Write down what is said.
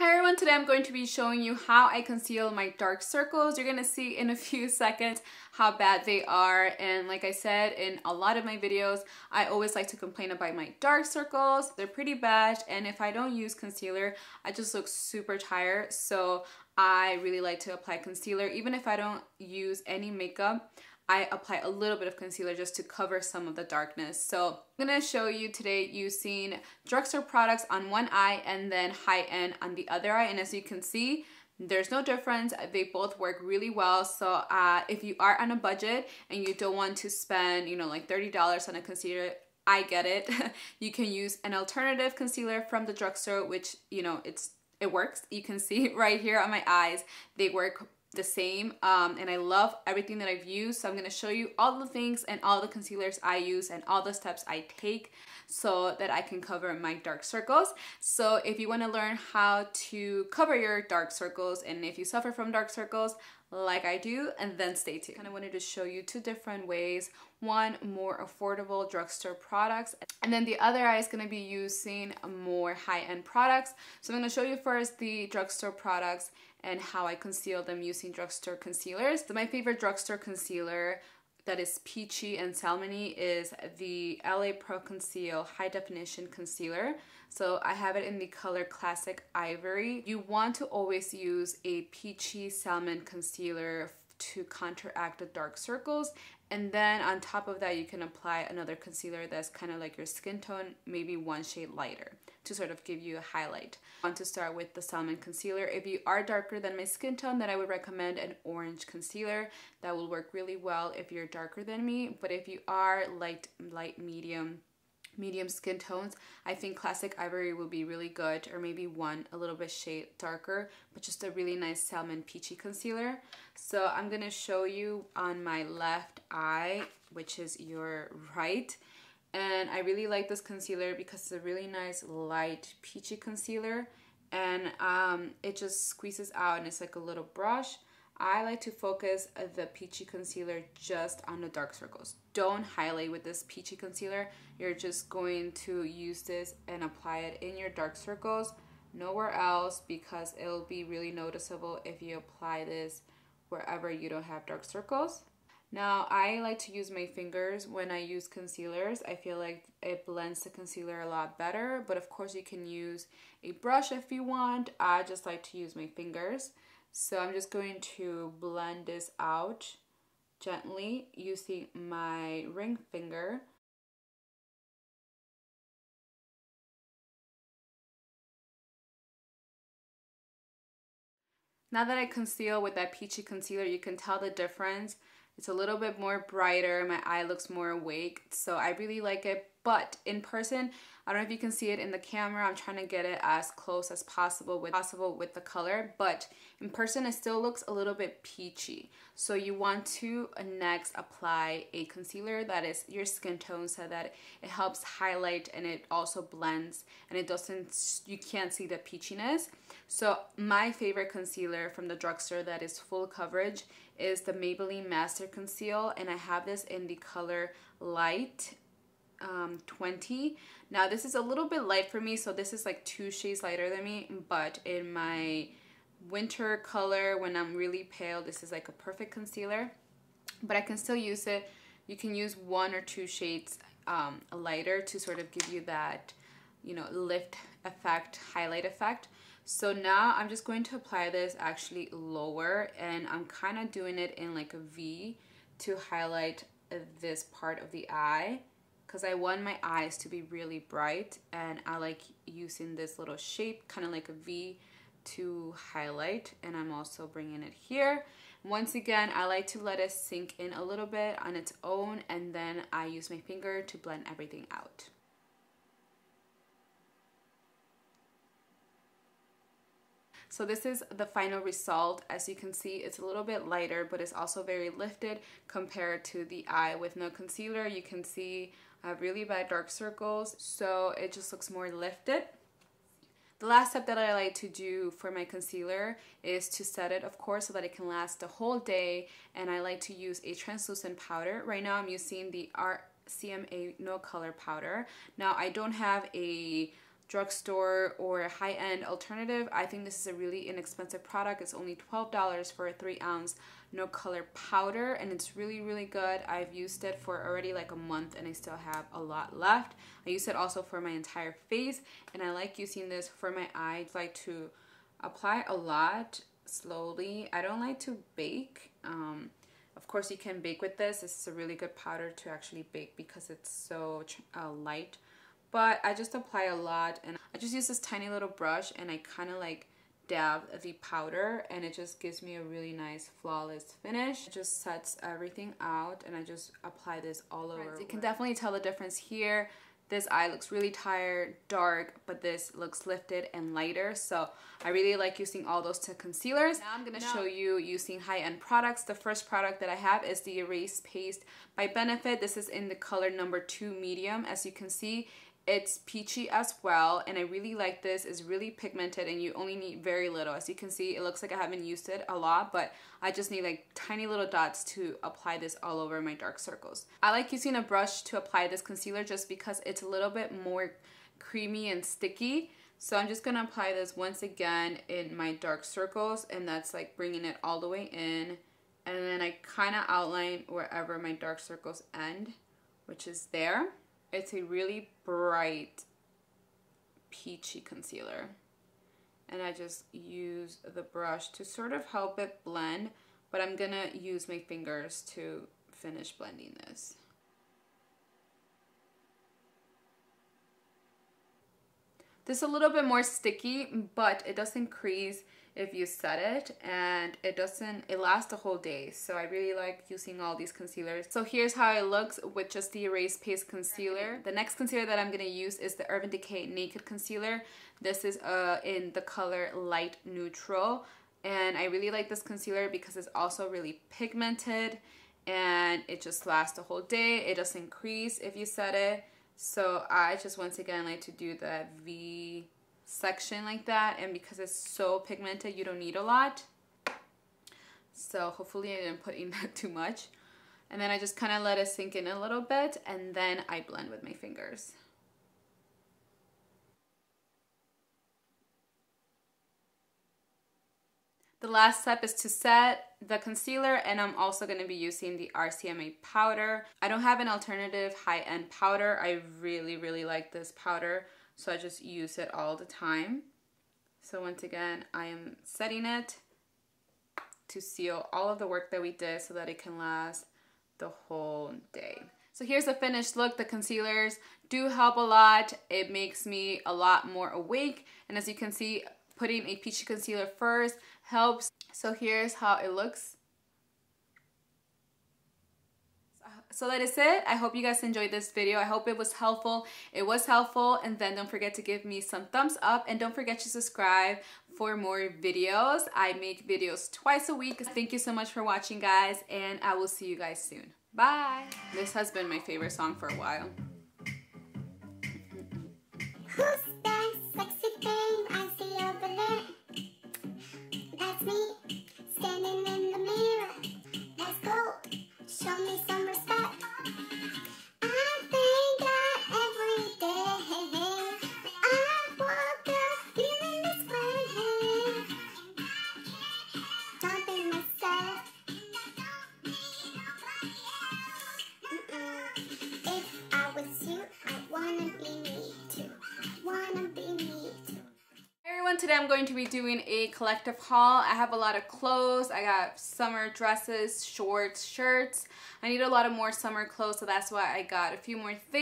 Hi everyone, today I'm going to be showing you how I conceal my dark circles. You're going to see in a few seconds how bad they are, and like I said in a lot of my videos, I always like to complain about my dark circles. They're pretty bad, and if I don't use concealer, I just look super tired, so I really like to apply concealer. Even if I don't use any makeup, I apply a little bit of concealer just to cover some of the darkness. So I'm going to show you today using drugstore products on one eye and then high-end on the other eye. And as you can see, there's no difference. They both work really well. So if you are on a budget and you don't want to spend, like $30 on a concealer, I get it. You can use an alternative concealer from the drugstore, which, it works. You can see right here on my eyes, they work the same, and I love everything that I've used. So I'm going to show you all the things and all the concealers I use and all the steps I take so that I can cover my dark circles. So if you want to learn how to cover your dark circles, and if you suffer from dark circles like I do, and then stay tuned. I kind of wanted to show you two different ways. One, more affordable drugstore products, and then the other eye is going to be using more high-end products. So I'm going to show you first the drugstore products and how I conceal them using drugstore concealers. So my favorite drugstore concealer that is peachy and salmony is the LA Pro Conceal High Definition Concealer. So I have it in the color Classic Ivory. You want to always use a peachy salmon concealer to counteract the dark circles, and then on top of that you can apply another concealer that's kind of like your skin tone, maybe one shade lighter, to sort of give you a highlight. I want to start with the salmon concealer. If you are darker than my skin tone, then I would recommend an orange concealer. That will work really well if you're darker than me, but if you are light medium skin tones, I think Classic Ivory will be really good, or maybe one a little bit shade darker, but just a really nice salmon peachy concealer. So I'm gonna show you on my left eye, which is your right, and I really like this concealer because it's a really nice light peachy concealer, and it just squeezes out and it's like a little brush. I like to focus the peachy concealer just on the dark circles. Don't highlight with this peachy concealer. You're just going to use this and apply it in your dark circles, nowhere else, because it'll be really noticeable if you apply this wherever you don't have dark circles. Now, I like to use my fingers when I use concealers. I feel like it blends the concealer a lot better, but of course you can use a brush if you want. I just like to use my fingers. So I'm just going to blend this out gently using my ring finger. Now that I conceal with that peachy concealer, you can tell the difference. It's a little bit more brighter, my eye looks more awake, so I really like it. But in person, I don't know if you can see it in the camera, I'm trying to get it as close as possible with the color, but in person it still looks a little bit peachy. So you want to next apply a concealer that is your skin tone so that it helps highlight and it also blends and you can't see the peachiness. So my favorite concealer from the drugstore that is full coverage is the Maybelline Master Conceal, and I have this in the color Light 20. Now this is a little bit light for me, so this is like 2 shades lighter than me, but in my winter color, when I'm really pale, this is like a perfect concealer, but I can still use it. You can use 1 or 2 shades lighter to sort of give you that, lift effect, highlight effect. So now I'm just going to apply this actually lower, and I'm kind of doing it in like a V to highlight this part of the eye, because I want my eyes to be really bright, and I like using this little shape, kind of like a V, to highlight. And I'm also bringing it here. Once again, I like to let it sink in a little bit on its own, and then I use my finger to blend everything out. So this is the final result. As you can see, it's a little bit lighter, but it's also very lifted compared to the eye with no concealer. You can see I have really bad dark circles, so it just looks more lifted. The last step that I like to do for my concealer is to set it, of course, so that it can last the whole day, and I like to use a translucent powder. Right now I'm using the RCMA No Color Powder. Now I don't have a drugstore or high-end alternative, I think this is a really inexpensive product. It's only $12 for a 3-ounce no color powder, and it's really good. I've used it for already like a month and I still have a lot left. I use it also for my entire face, and I like using this for my eyes. I like to apply a lot slowly. I don't like to bake. Of course you can bake with this. This is a really good powder to actually bake because it's so light, but I just apply a lot, and I just use this tiny little brush and I kind of like dab the powder, and it just gives me a really nice flawless finish. It just sets everything out, and I just apply this all over. You can definitely tell the difference here. This eye looks really tired, dark, but this looks lifted and lighter. So I really like using all those two concealers. Now I'm going to show you using high-end products. The first product that I have is the Erase Paste by Benefit. This is in the color number 2 medium. As you can see, it's peachy as well, and I really like this. It's really pigmented and you only need very little. As you can see, it looks like I haven't used it a lot, but I just need like tiny little dots to apply this all over my dark circles. I like using a brush to apply this concealer just because it's a little bit more creamy and sticky. So I'm just gonna apply this once again in my dark circles, and that's like bringing it all the way in, and then I kind of outline wherever my dark circles end, which is there. It's a really bright peachy concealer, and I just use the brush to sort of help it blend, but I'm gonna use my fingers to finish blending this. This is a little bit more sticky, but it doesn't crease if you set it, and it lasts the whole day. So I really like using all these concealers. So here's how it looks with just the Erase Paste concealer. The next concealer that I'm going to use is the Urban Decay Naked Concealer. This is in the color Light Neutral, and I really like this concealer because it's also really pigmented and it just lasts the whole day. It doesn't crease if you set it. So I just once again like to do the V section like that, and because it's so pigmented you don't need a lot. So hopefully I didn't put in that too much, and then I just kind of let it sink in a little bit, and then I blend with my fingers. The last step is to set the concealer, and I'm also going to be using the RCMA powder. I don't have an alternative high-end powder. I really like this powder, so I just use it all the time. So once again, I am setting it to seal all of the work that we did so that it can last the whole day. So here's the finished look. The concealers do help a lot. It makes me a lot more awake, and as you can see, putting a peachy concealer first helps. So here's how it looks. So that is it. I hope you guys enjoyed this video. I hope it was helpful. It was helpful, and then don't forget to give me some thumbs up, and don't forget to subscribe for more videos. I make videos twice a week. Thank you so much for watching, guys, and I will see you guys soon. Bye. This has been my favorite song for a while. Who's that sexy thing I see over there? That's me, standing in the mirror. Let's go, show me some respect. I thank God every day. I woke up feeling this way. Don't be myself. If I was you, I wanna be me too. Wanna be me too. Hey everyone, today I'm going to be doing a collective haul. I have a lot of clothes. I got summer dresses, shorts, shirts. I need a lot of more summer clothes, so that's why I got a few more things.